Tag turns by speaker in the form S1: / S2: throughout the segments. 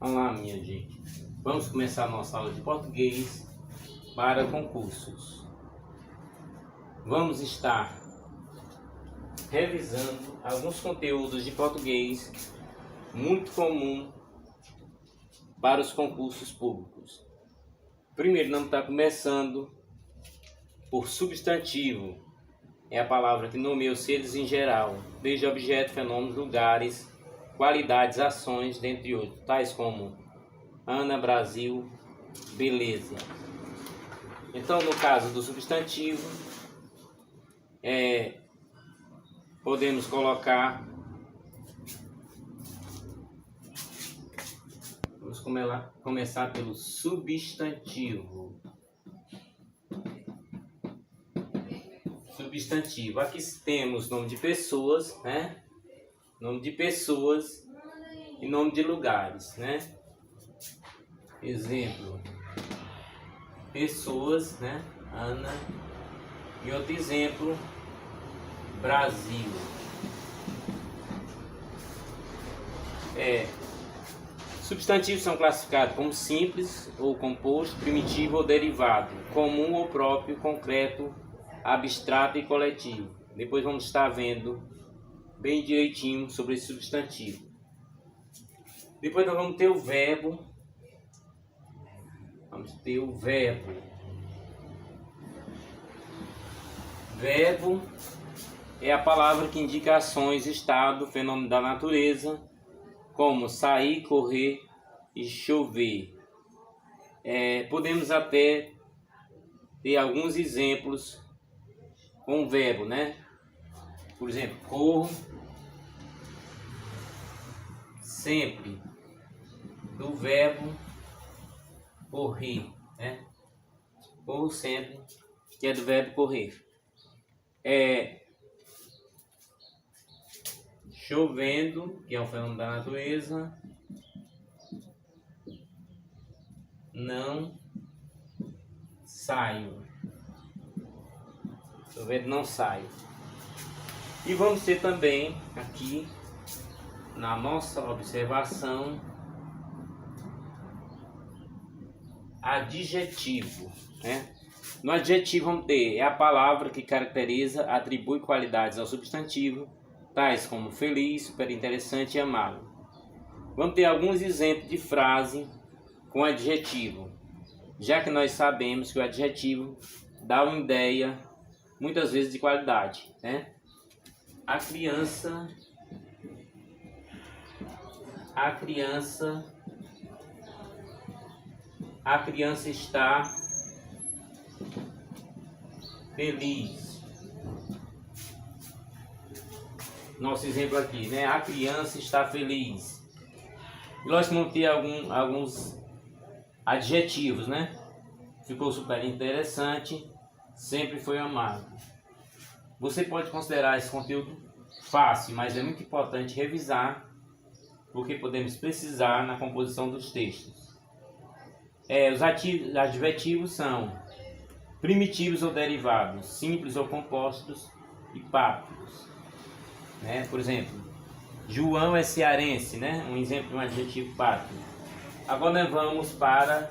S1: Olá, minha gente. Vamos começar a nossa aula de português para concursos. Vamos estar revisando alguns conteúdos de português muito comum para os concursos públicos. Primeiro, vamos estar começando por substantivo. É a palavra que nomeia os seres em geral, desde objetos, fenômenos, lugares, qualidades, ações, dentre outros, tais como Ana, Brasil, beleza. Então, no caso do substantivo, podemos colocar, vamos começar pelo substantivo. Substantivo, aqui temos nome de pessoas, né? Nome de pessoas e nome de lugares, né? Exemplo, pessoas, né? Ana. E outro exemplo, Brasil. Substantivos são classificados como simples ou composto, primitivo ou derivado, comum ou próprio, concreto, abstrato e coletivo. Depois vamos estar vendo bem direitinho sobre esse substantivo. Depois nós vamos ter o verbo. Verbo é a palavra que indica ações, estado, fenômeno da natureza, como sair, correr e chover. Podemos até ter alguns exemplos com o verbo, né? Por exemplo, corro sempre, do verbo correr, né? Corro sempre, que é do verbo correr. Chovendo, que é um fenômeno da natureza, não saio. Chovendo, não saio. E vamos ter também aqui na nossa observação adjetivo, né? No adjetivo vamos ter a palavra que caracteriza, atribui qualidades ao substantivo, tais como feliz, super interessante e amável. Vamos ter alguns exemplos de frase com adjetivo, já que nós sabemos que o adjetivo dá uma ideia muitas vezes de qualidade, né? A criança está feliz. Nosso exemplo aqui, né? A criança está feliz. E nós vamos ter alguns adjetivos, né? Ficou super interessante, sempre foi amável. Você pode considerar esse conteúdo fácil, mas é muito importante revisar, porque podemos precisar na composição dos textos. Os adjetivos são primitivos ou derivados, simples ou compostos e pátrios, né? Por exemplo, João é cearense, né? Um exemplo de um adjetivo pátrio. Agora nós vamos para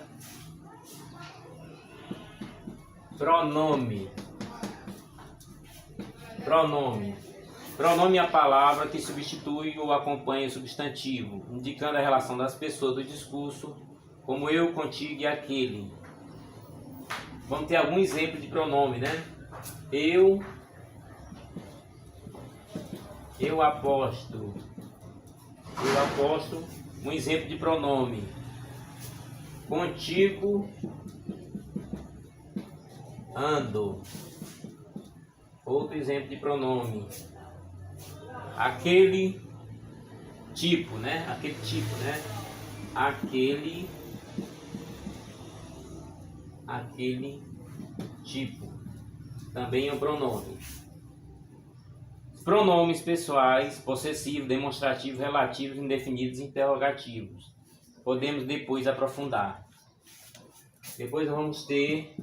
S1: pronome. Pronome é a palavra que substitui ou acompanha o substantivo, indicando a relação das pessoas do discurso, como eu, contigo e aquele. Vamos ter algum exemplo de pronome, né? Eu aposto. Um exemplo de pronome. Contigo ando. Outro exemplo de pronome. Aquele tipo, né? Aquele tipo. Também é um pronome. Pronomes pessoais, possessivos, demonstrativos, relativos, indefinidos e interrogativos. Podemos depois aprofundar. Depois vamos ter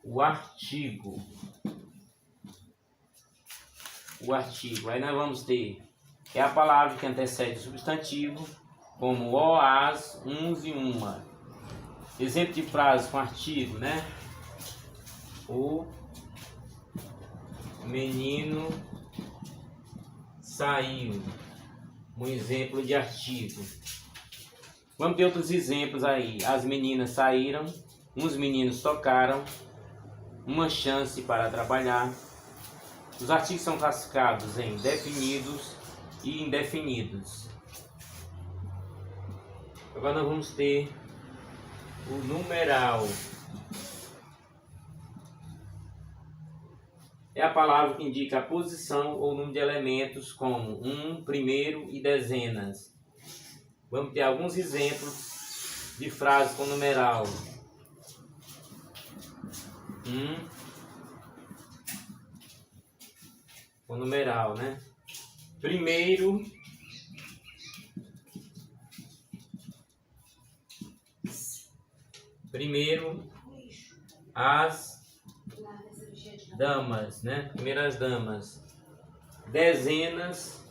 S1: o artigo. Aí nós vamos ter, é a palavra que antecede o substantivo, como ó as, uns e uma. Exemplo de frase com artigo, né? O menino saiu. Um exemplo de artigo. Vamos ter outros exemplos aí. As meninas saíram, uns meninos tocaram, uma chance para trabalhar. Os artigos são classificados em definidos e indefinidos. Agora nós vamos ter o numeral. É a palavra que indica a posição ou número de elementos, como um, primeiro e dezenas. Vamos ter alguns exemplos de frases com numeral. Com numeral, né? Primeiro, as damas, né? Primeiras damas. Dezenas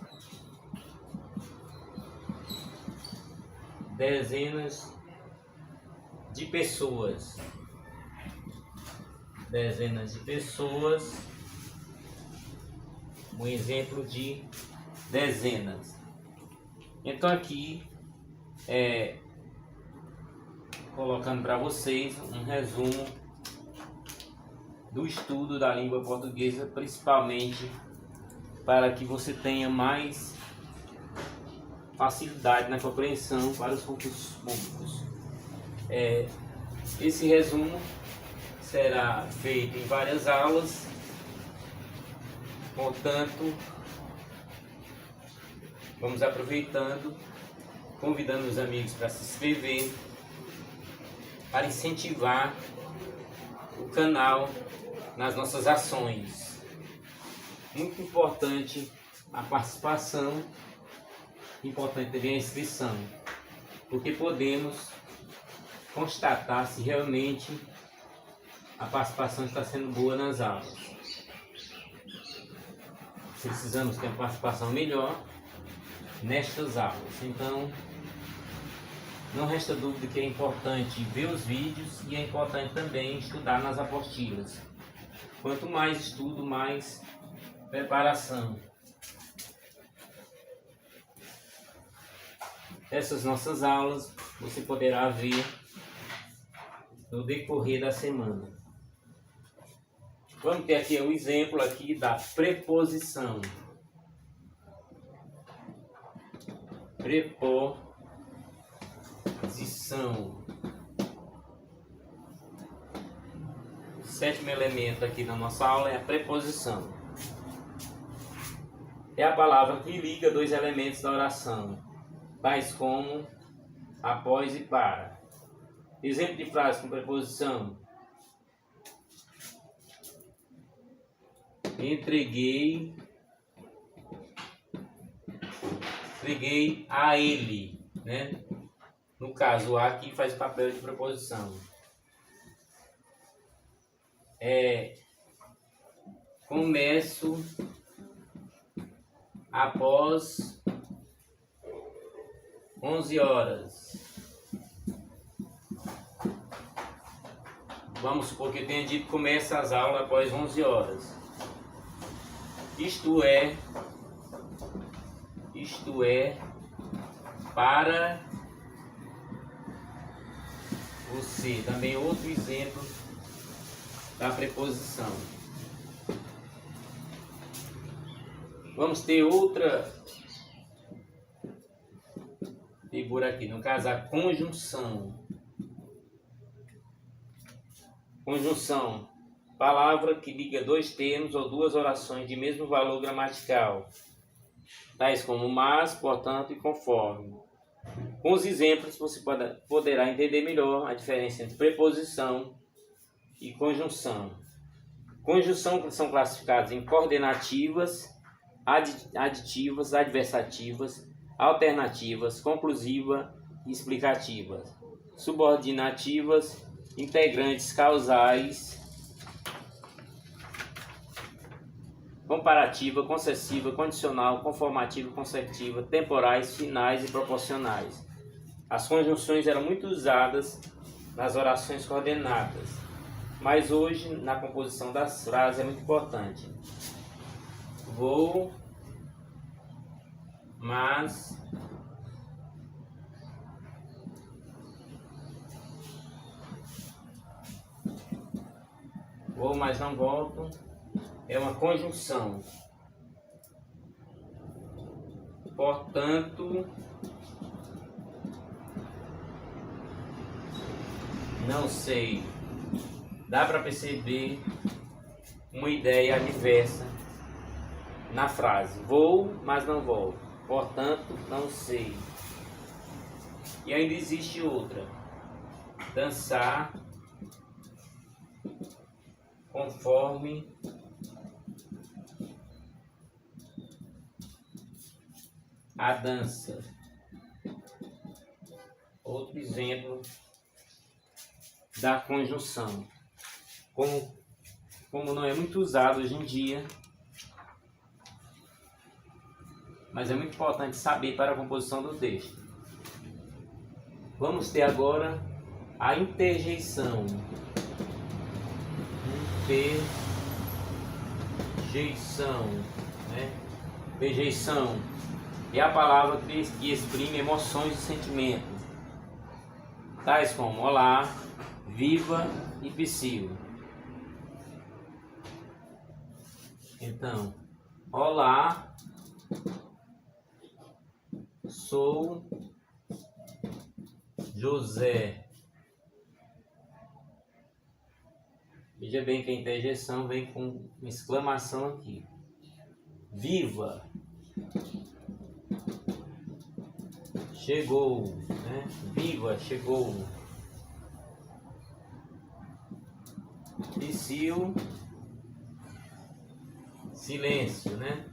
S1: de pessoas. Dezenas de pessoas. Um exemplo de dezenas. Então aqui colocando para vocês um resumo do estudo da língua portuguesa, principalmente para que você tenha mais facilidade na compreensão para os concursos públicos. Esse resumo será feito em várias aulas, portanto, vamos aproveitando, convidando os amigos para se inscrever, para incentivar o canal nas nossas ações. Muito importante a participação, importante também a inscrição, porque podemos constatar se realmente a participação está sendo boa nas aulas. Precisamos ter uma participação melhor nestas aulas. Então, não resta dúvida que é importante ver os vídeos e é importante também estudar nas apostilas. Quanto mais estudo, mais preparação. Essas nossas aulas você poderá ver no decorrer da semana. Vamos ter aqui o exemplo aqui da preposição. Preposição. O sétimo elemento aqui na nossa aula é a preposição. É a palavra que liga dois elementos da oração, tais como após e para. Exemplo de frase com preposição: entreguei a ele, né? No caso, o a aqui faz o papel de preposição. Começo após 11 horas. Vamos supor que eu tenha dito que começa as aulas após 11 horas. Isto é para você. Também outro exemplo da preposição. Vamos ter outra figura aqui, no caso a conjunção. Conjunção, palavra que liga dois termos ou duas orações de mesmo valor gramatical, tais como mas, portanto e conforme. Com os exemplos você poderá entender melhor a diferença entre preposição e conjunção. Conjunção são classificadas em coordenativas, aditivas, adversativas, alternativas, conclusiva e explicativas, subordinativas, integrantes causais, comparativa, concessiva, condicional, conformativa, consecutiva, temporais, finais e proporcionais. as conjunções eram muito usadas nas orações coordenadas, mas hoje na composição das frases é muito importante. Vou, mas, vou, mas não volto, é uma conjunção. Portanto, não sei. Dá para perceber uma ideia adversa na frase. Vou, mas não volto. Portanto, não sei. E ainda existe outra. Dançar conforme a dança. Outro exemplo da conjunção. Como não é muito usado hoje em dia, mas é muito importante saber para a composição do texto. Vamos ter agora a interjeição. Interjeição, né? Interjeição é a palavra que exprime emoções e sentimentos, tais como olá, viva e psiu. Então, olá, sou José. Veja bem que a interjeição vem com uma exclamação aqui. Viva! Chegou, né? Viva, chegou. Psiu, silêncio, né?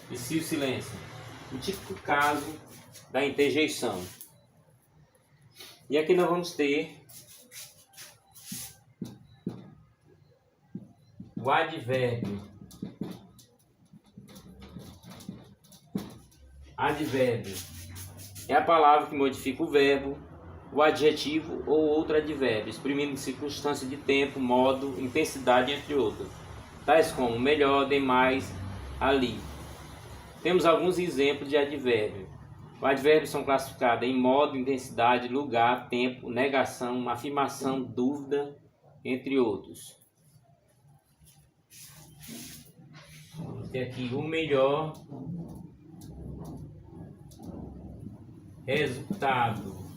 S1: Psiu, silêncio. O típico caso da interjeição. E aqui nós vamos ter o advérbio. Advérbio é a palavra que modifica o verbo, o adjetivo ou outro advérbio, exprimindo circunstância de tempo, modo, intensidade, entre outros, tais como melhor, demais, ali. Temos alguns exemplos de advérbio. Os advérbios são classificados em modo, intensidade, lugar, tempo, negação, afirmação, dúvida, entre outros. Vamos ter aqui o melhor resultado.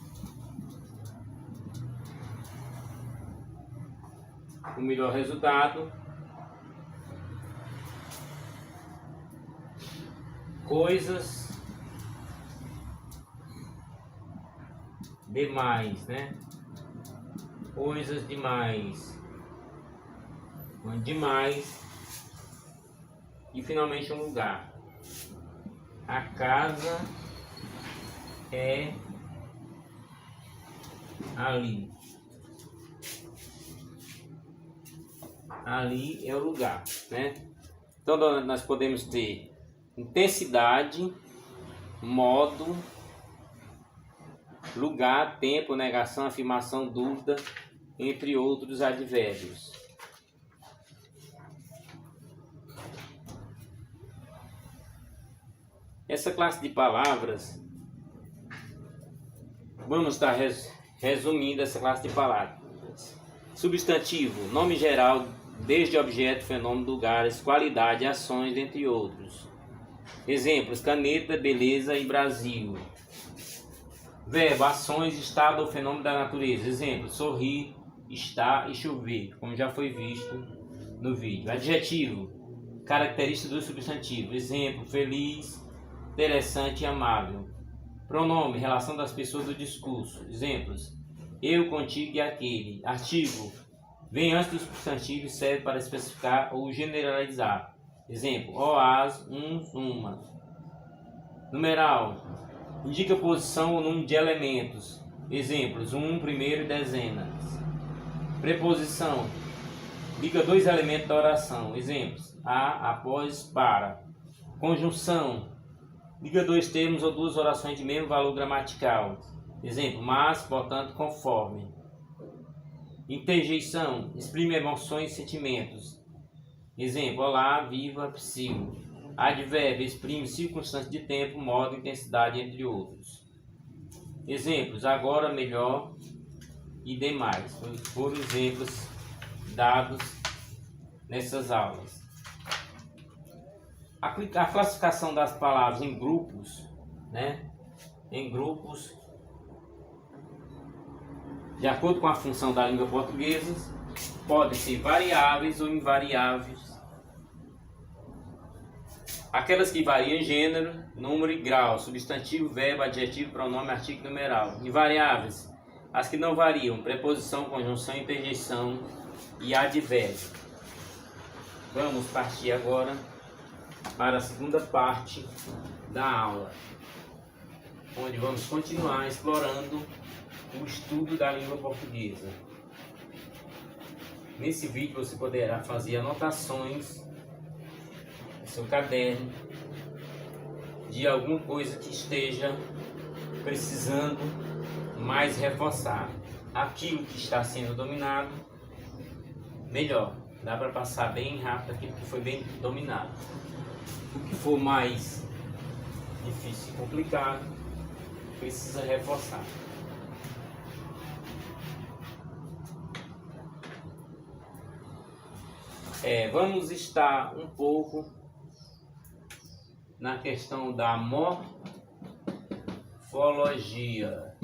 S1: O melhor resultado. Coisas demais, né? Coisas demais. Demais. E finalmente um lugar. A casa é ali. Ali é o lugar, né? Então nós podemos ter intensidade, modo, lugar, tempo, negação, afirmação, dúvida, entre outros advérbios. Essa classe de palavras, vamos estar resumindo essa classe de palavras. Substantivo, nome geral, desde objeto, fenômeno, lugares, qualidade, ações, entre outros. Exemplos: caneta, beleza e Brasil. Verbo, ações, estado ou fenômeno da natureza. Exemplo: sorrir, estar e chover, como já foi visto no vídeo. Adjetivo, característica do substantivo. Exemplo: feliz, interessante e amável. Pronome, relação das pessoas do discurso. Exemplos: eu, contigo e aquele. Artigo, vem antes do substantivo e serve para especificar ou generalizar. Exemplo: ó, as, uns, uma. Numeral, indica posição ou número de elementos. Exemplos: um, primeiro e dezenas. Preposição, liga dois elementos da oração. Exemplos: a, após, para. Conjunção. Liga dois termos ou duas orações de mesmo valor gramatical. Exemplo, mas, portanto, conforme. Interjeição. Exprime emoções e sentimentos. Exemplo, olá, viva, psico. Advérbio. Exprime circunstância de tempo, modo, intensidade, entre outros. Exemplos, agora, melhor e demais. Foram exemplos dados nessas aulas. A classificação das palavras em grupos, né? Em grupos, de acordo com a função da língua portuguesa, podem ser variáveis ou invariáveis. Aquelas que variam em gênero, número e grau, substantivo, verbo, adjetivo, pronome, artigo, numeral. Invariáveis, as que não variam, preposição, conjunção, interjeição e advérbio. Vamos partir agora para a segunda parte da aula, onde vamos continuar explorando o estudo da língua portuguesa. Nesse vídeo você poderá fazer anotações no seu caderno de alguma coisa que esteja precisando mais reforçar. Aquilo que está sendo dominado, melhor. Dá para passar bem rápido aquilo que foi bem dominado. O que for mais difícil e complicado, precisa reforçar. Vamos estar um pouco na questão da morfologia.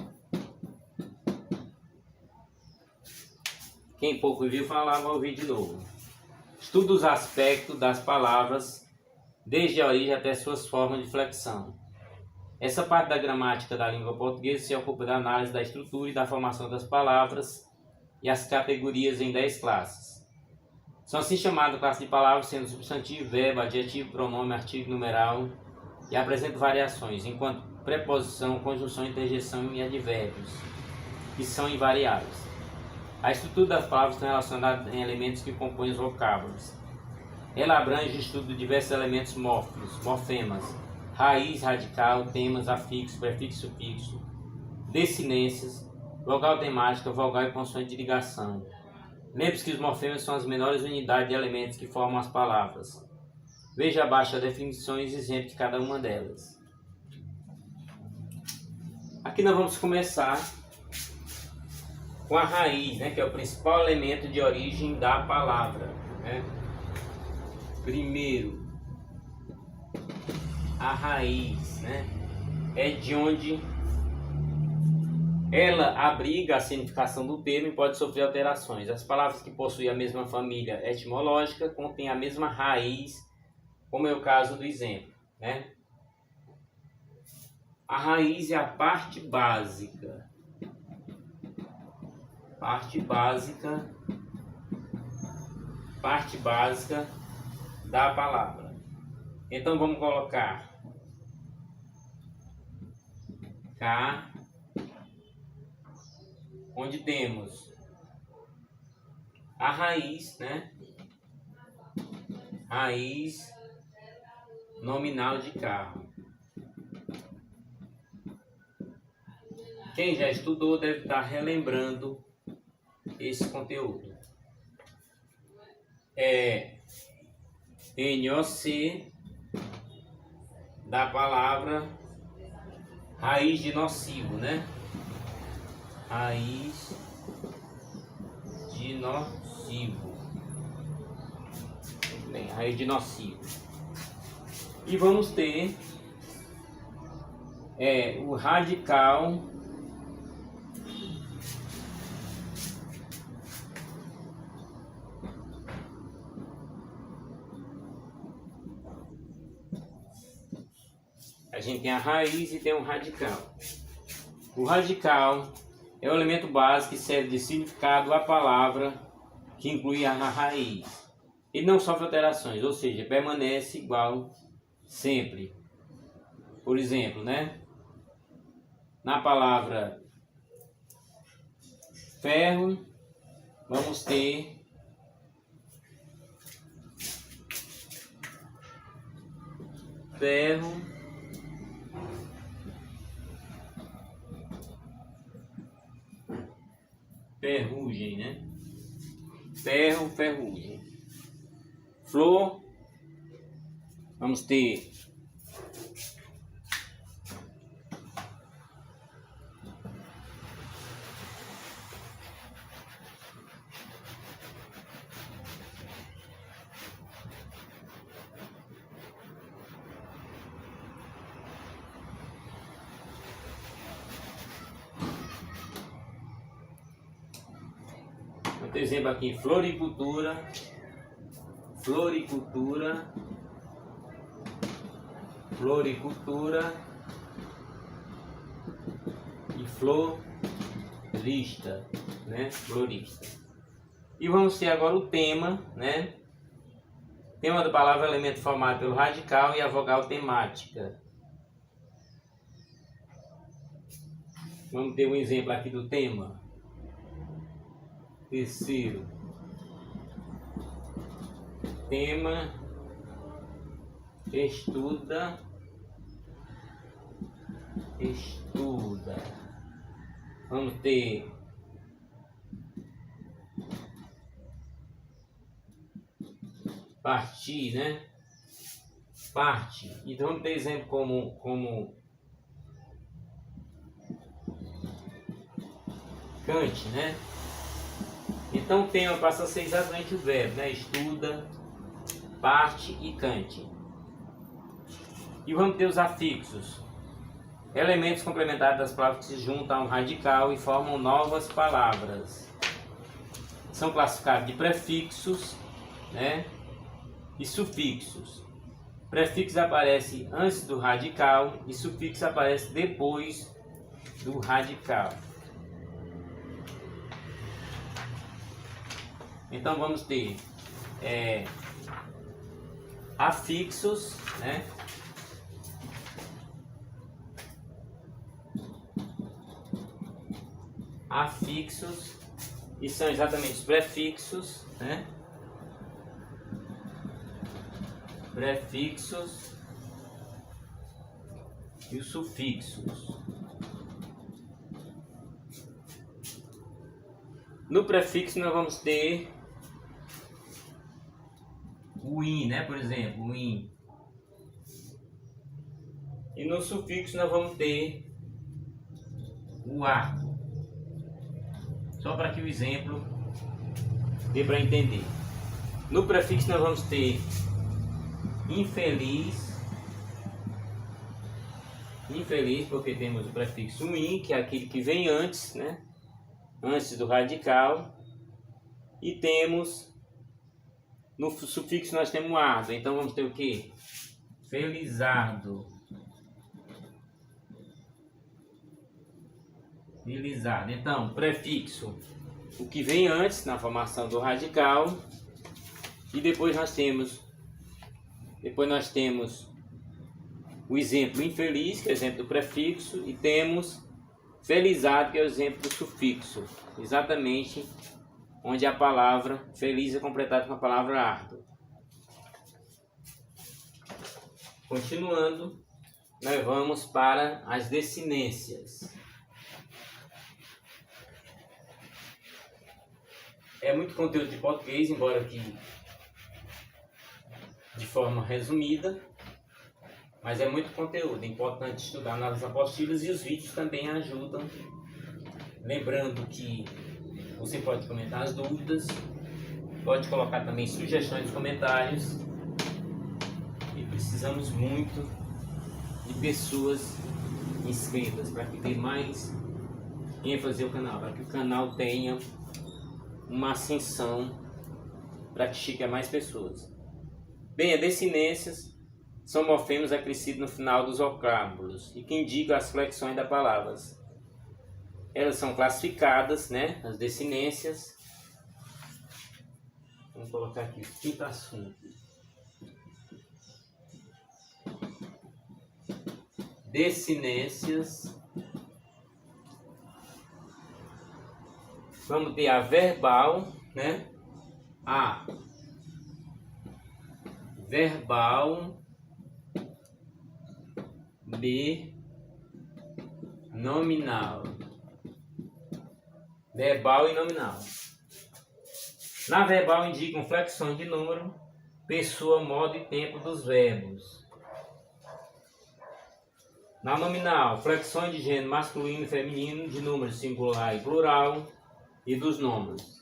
S1: Quem pouco ouviu falar, vai ouvir de novo. Estuda os aspectos das palavras, desde a origem até suas formas de flexão. Essa parte da gramática da língua portuguesa se ocupa da análise da estrutura e da formação das palavras e as categorias em 10 classes. São assim chamadas classes de palavras, sendo substantivo, verbo, adjetivo, pronome, artigo, numeral, e apresentam variações, enquanto preposição, conjunção, interjeição e advérbios, que são invariáveis. A estrutura das palavras está relacionada em elementos que compõem os vocábulos. Ela abrange o estudo de diversos elementos morfos, morfemas, raiz, radical, temas, afixo, prefixo, sufixo, desinências, vogal temática, vogal e consoante de ligação. Lembre-se que os morfemas são as menores unidades de elementos que formam as palavras. Veja abaixo as definições e exemplos de cada uma delas. Aqui nós vamos começar com a raiz, né, que é o principal elemento de origem da palavra, né? Primeiro, a raiz, né, é de onde ela abriga a significação do termo e pode sofrer alterações. As palavras que possuem a mesma família etimológica contêm a mesma raiz, como é o caso do exemplo, né? A raiz é a parte básica. Parte básica da palavra. Então vamos colocar K, onde temos a raiz, né? Raiz nominal de carro. Quem já estudou deve estar relembrando esse conteúdo. É NOC da palavra raiz de nocivo, né? Raiz de nocivo. Muito bem, raiz de nocivo. E vamos ter o radical a gente tem a raiz e tem um radical. O radical é o elemento básico que serve de significado à palavra que inclui a raiz. Ele não sofre alterações, ou seja, permanece igual sempre. Por exemplo, né? Na palavra ferro, vamos ter ferro, ferrugem, né? Ferro, ferrugem. Flor, vamos ter outro exemplo aqui, floricultura, floricultura, floricultura e florista, né? Florista. E vamos ter agora o tema, né? Tema da palavra elemento formado pelo radical e a vogal temática. Vamos ter um exemplo aqui do tema. Terceiro. Tema estuda. Vamos ter partir, né? Parte. Então vamos ter exemplo como cante, né? Então o tema passa a ser exatamente o verbo, né? Estuda, parte e cante. E vamos ter os afixos. Elementos complementares das palavras que se juntam a um radical e formam novas palavras. São classificados de prefixos, né? E sufixos. Prefixo aparece antes do radical e sufixo aparece depois do radical. Então vamos ter afixos, né? Afixos, e são exatamente os prefixos, né? Prefixos e os sufixos. No prefixo nós vamos ter o in, né? Por exemplo, o in. E no sufixo nós vamos ter o a. Só para que o exemplo dê para entender. No prefixo nós vamos ter infeliz. Infeliz porque temos o prefixo in, que é aquele que vem antes, né? Antes do radical. E temos no sufixo nós temos o ardo. Então vamos ter o que? Felizardo. Felizardo. Então, prefixo, o que vem antes na formação do radical. E depois nós temos o exemplo infeliz, que é o exemplo do prefixo, e temos felizardo, que é o exemplo do sufixo. Exatamente onde a palavra feliz é completada com a palavra árduo. Continuando, nós vamos para as desinências. É muito conteúdo de português, embora que de forma resumida, mas é muito conteúdo. É importante estudar nas apostilas e os vídeos também ajudam. Lembrando que você pode comentar as dúvidas, pode colocar também sugestões nos comentários. E precisamos muito de pessoas inscritas para que dê mais ênfase ao canal, para que o canal tenha uma ascensão, para que chegue a mais pessoas. Bem, as desinências são morfemas acrescidos no final dos vocábulos e que indicam as flexões das palavras. Elas são classificadas, né? As desinências. Vamos colocar aqui o quinto assunto. Desinências. Vamos ter a verbal, né? A verbal, B nominal. Verbal e nominal. Na verbal indicam flexões de número, pessoa, modo e tempo dos verbos. Na nominal, flexões de gênero masculino e feminino, de número singular e plural e dos nomes.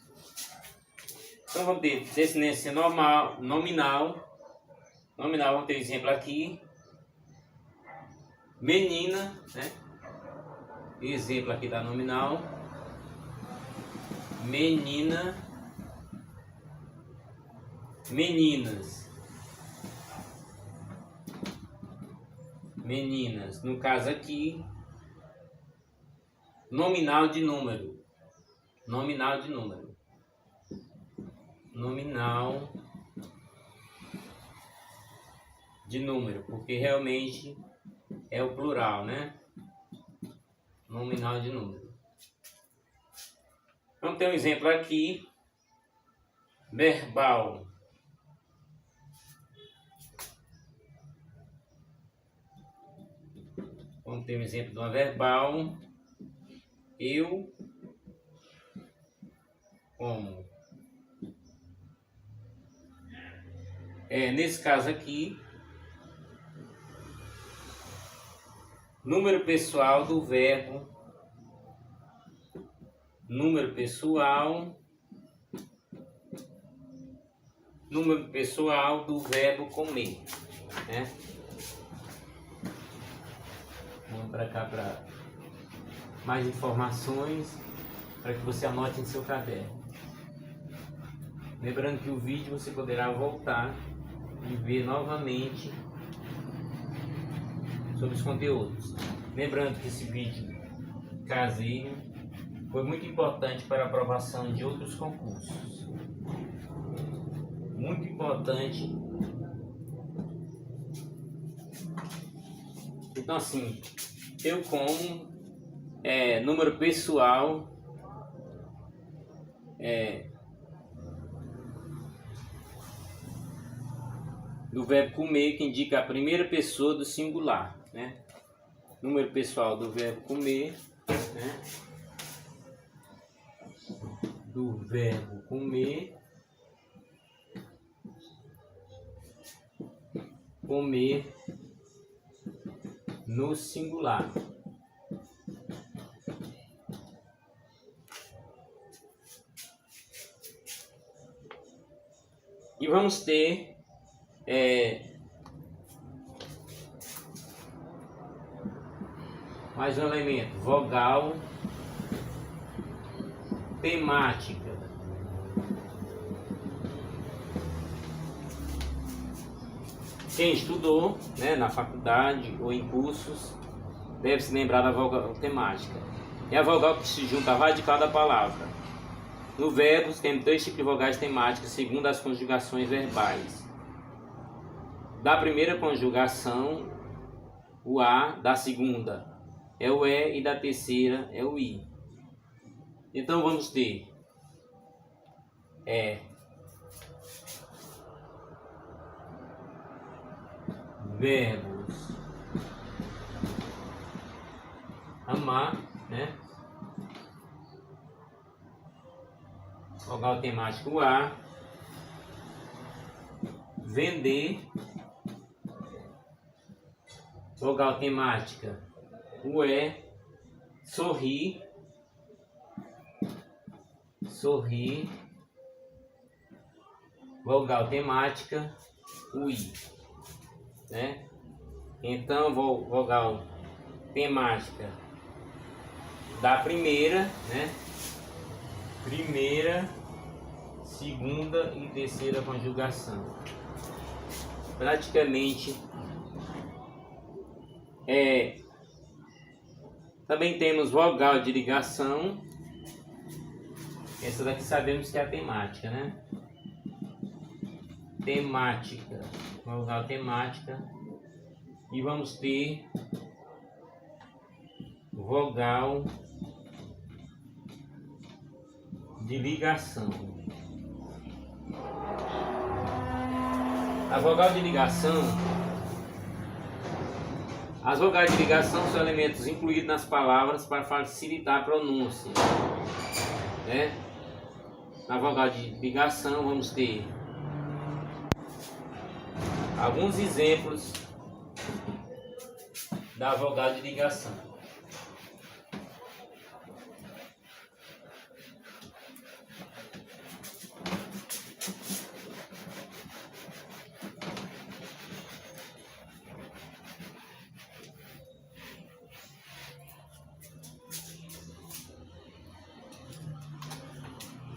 S1: Então vamos ter descendência normal, nominal. Nominal, vamos ter exemplo aqui. Menina, né? Exemplo aqui da nominal. Menina. Meninas. Meninas. No caso aqui, nominal de número. Nominal de número. Nominal de número, porque realmente é o plural, né? Nominal de número. Vamos ter um exemplo aqui. Verbal. Vamos ter um exemplo de uma verbal. Eu como. Nesse caso aqui, número pessoal do verbo. Número pessoal do verbo comer, né? Vamos para cá para mais informações, para que você anote em seu caderno. Lembrando que o vídeo você poderá voltar e ver novamente sobre os conteúdos. Lembrando que esse vídeo caseiro foi muito importante para a aprovação de outros concursos. Muito importante. Então assim, eu como número pessoal do verbo comer, que indica a primeira pessoa do singular, né? Número pessoal do verbo comer, né? Do verbo comer. Comer no singular. E vamos ter mais um elemento, vogal temática. Quem estudou, né, na faculdade ou em cursos deve se lembrar da vogal temática. É a vogal que se junta à radical da palavra. No verbo temos 2 tipos de vogais temáticas segundo as conjugações verbais. Da primeira conjugação, o A, da segunda é o E e da terceira é o I. Então vamos ter verbos amar, né? Vogal temático A. Vender. Vogal temática o E. Sorrir. Sorrir. Vogal temática o I, né? Então vogal temática da primeira, né? Primeira, segunda e terceira conjugação. Praticamente também temos vogal de ligação. Essa daqui sabemos que é a temática, né? Temática, vogal temática. E vamos ter vogal de ligação. A vogal de ligação, As vogais de ligação são elementos incluídos nas palavras para facilitar a pronúncia, né? Na vogal de ligação vamos ter alguns exemplos da vogal de ligação.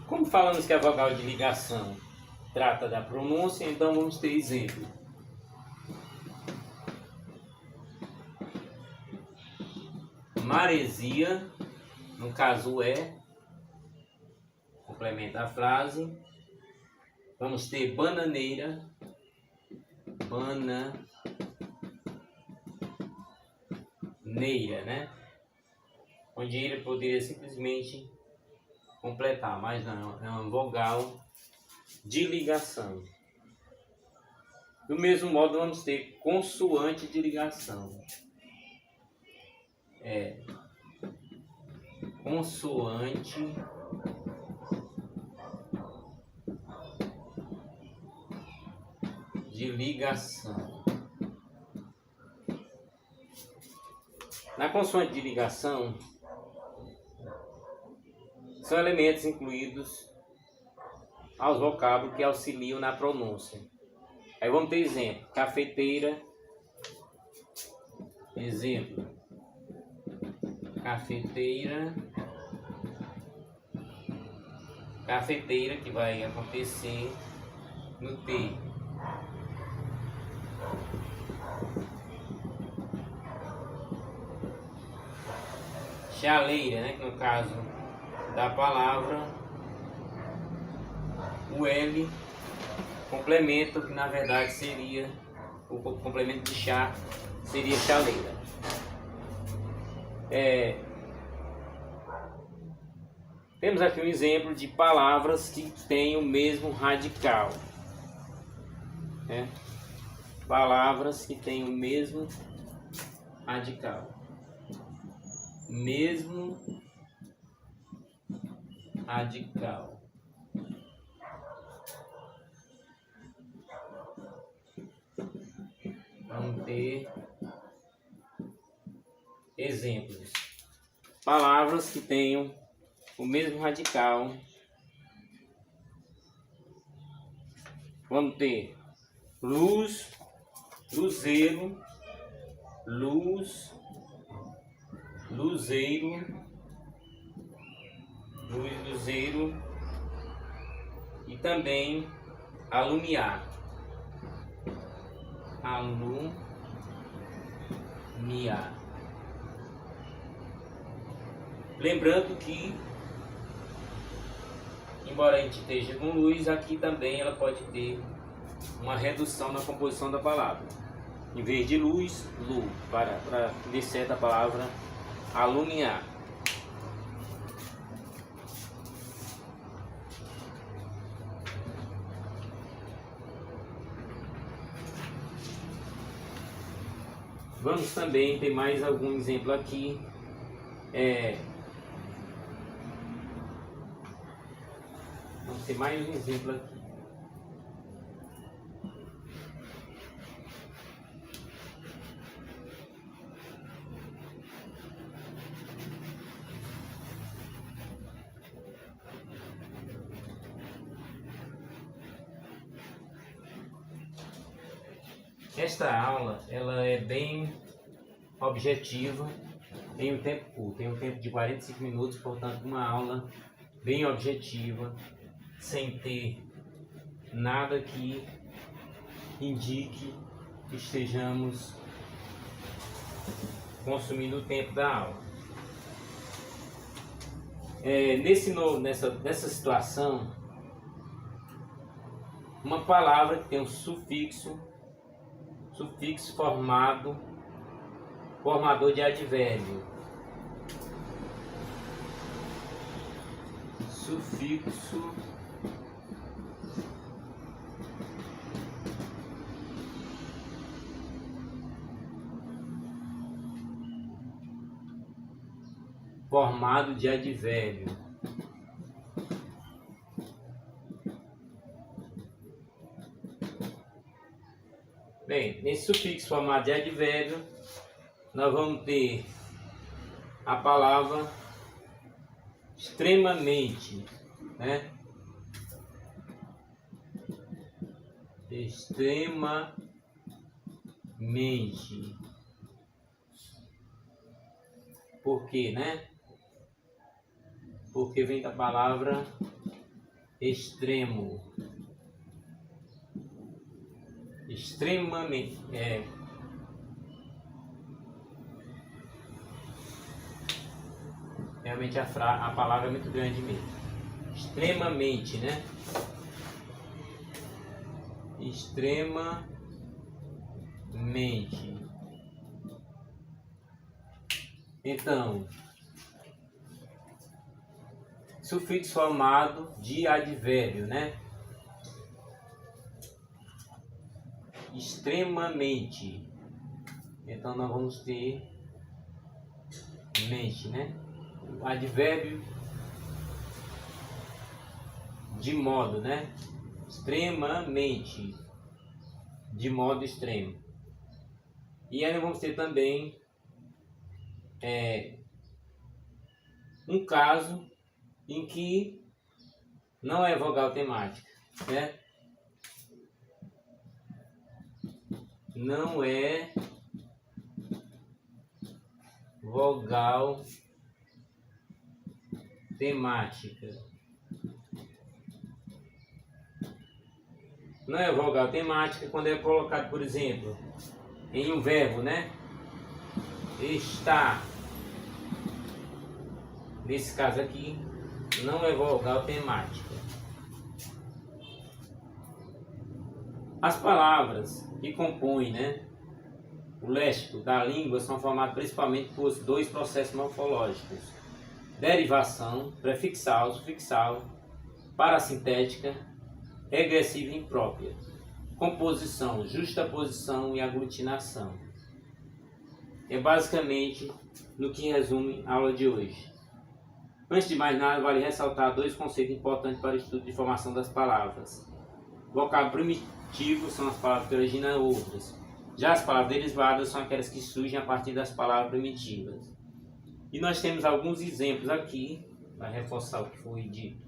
S1: Como falamos que a vogal de ligação trata da pronúncia, então vamos ter exemplo. Maresia, no caso complementa a frase. Vamos ter bananeira, né? Onde ele poderia simplesmente completar, mas não, é uma vogal de ligação. Do mesmo modo, vamos ter consoante de ligação. Consoante de ligação. Na consoante de ligação, são elementos incluídos aos vocábulos que auxiliam na pronúncia. Aí vamos ter exemplo: cafeteira, exemplo, cafeteira que vai acontecer no T. Chaleira, né, que no caso da palavra, o L complemento, que na verdade seria o complemento de chá, seria chaleira. Temos aqui um exemplo de palavras que têm o mesmo radical, né? Palavras que têm o mesmo radical, Vamos ter exemplos. Palavras que tenham o mesmo radical. Vamos ter luz, luzeiro, luzeiro e também alumiar. Lembrando que, embora a gente esteja com luz, aqui também ela pode ter uma redução na composição da palavra. Em vez de luz, lu, para ver certa palavra alumiar. Vamos também ter mais algum exemplo aqui. Vamos ter mais um exemplo aqui. Esta aula ela é bem objetiva, tem um tempo curto, tem um tempo de 45 minutos, portanto uma aula bem objetiva, sem ter nada que indique que estejamos consumindo o tempo da aula. Nessa situação, uma palavra que tem um sufixo formador de advérbio. Sufixo formado de advérbio. Bem, nesse sufixo formado de advérbio, nós vamos ter a palavra extremamente, né? Extremamente. Por quê, né? Porque vem da palavra extremo. Extremamente. Realmente a palavra é muito grande mesmo. Extremamente, né? Extremamente. Então, sufixo formado de advérbio, né? Extremamente. Então nós vamos ter mente, né? O advérbio de modo, né? Extremamente. De modo extremo. E aí nós vamos ter também um caso em que não é vogal temática, né? Não é vogal temática. Não é vogal temática quando é colocado, por exemplo, em um verbo, né? Está. Nesse caso aqui, não é vogal temática. As palavras que compõem, né, o léxico da língua são formadas principalmente por dois processos morfológicos: derivação, prefixal, sufixal, parassintética, regressiva e imprópria, composição, justaposição e aglutinação. É basicamente no que resume a aula de hoje. Antes de mais nada, vale ressaltar dois conceitos importantes para o estudo de formação das palavras. Vocábulo primitivo são as palavras que originam outras. Já as palavras derivadas são aquelas que surgem a partir das palavras primitivas. E nós temos alguns exemplos aqui, para reforçar o que foi dito.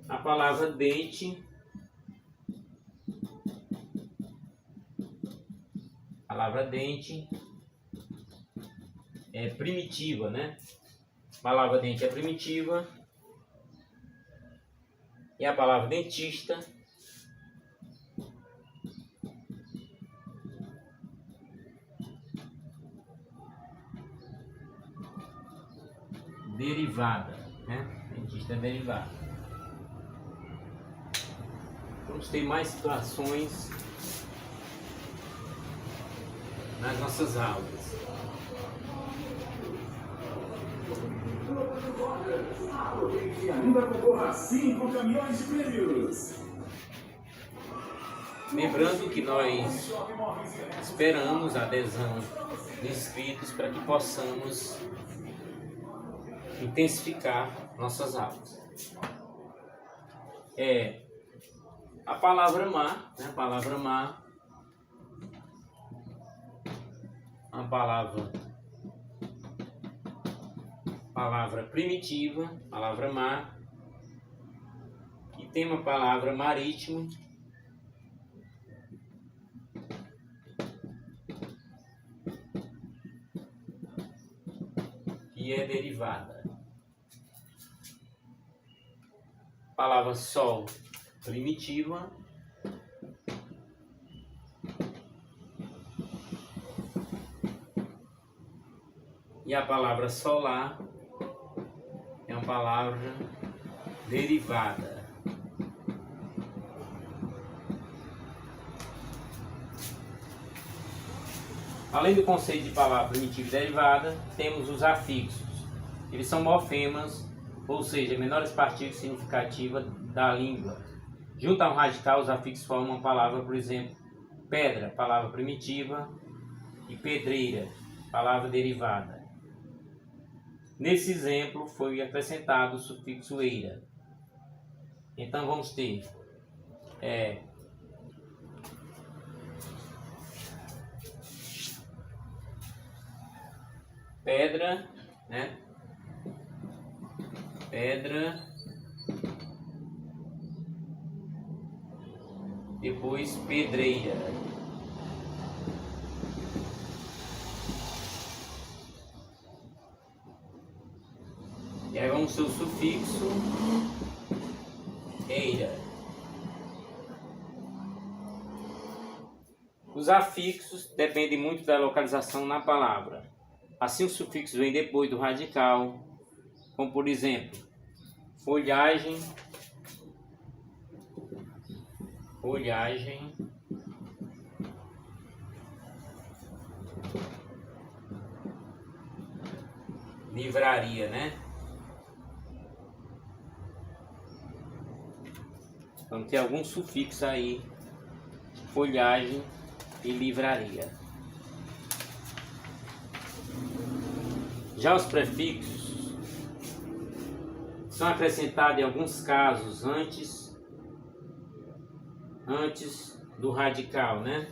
S1: A palavra dente. A palavra dente é primitiva, né? A palavra dente é primitiva. E a palavra dentista derivada, né? Dentista é derivada. Vamos ter mais situações nas nossas aulas.
S2: E ainda concorra a 5 caminhões de prêmios.
S1: Lembrando que nós esperamos a adesão de inscritos para que possamos intensificar nossas aulas. A palavra mar, né? A palavra mar, uma palavra primitiva, palavra mar, e tem uma palavra marítimo, que é derivada. Palavra sol, primitiva. E a palavra solar é uma palavra derivada. Além do conceito de palavra primitiva e derivada, temos os afixos. Eles são morfemas, ou seja, menores partículas significativas da língua. Junto a um radical, os afixos formam uma palavra, por exemplo, pedra, palavra primitiva, e pedreira, palavra derivada. Nesse exemplo foi acrescentado o sufixo eira. Então vamos ter pedra, né? Pedra, depois pedreira. E aí vamos ter o sufixo eira. Os afixos dependem muito da localização na palavra. Assim, o sufixo vem depois do radical, como por exemplo, folhagem, folhagem, livraria, né? Vamos ter alguns sufixos aí, folhagem e livraria. Já os prefixos são acrescentados em alguns casos antes do radical, né?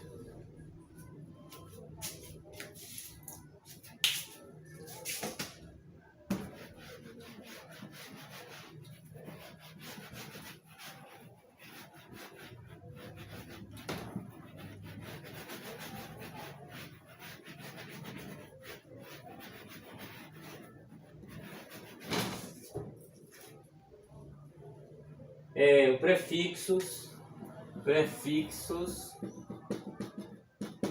S1: Prefixos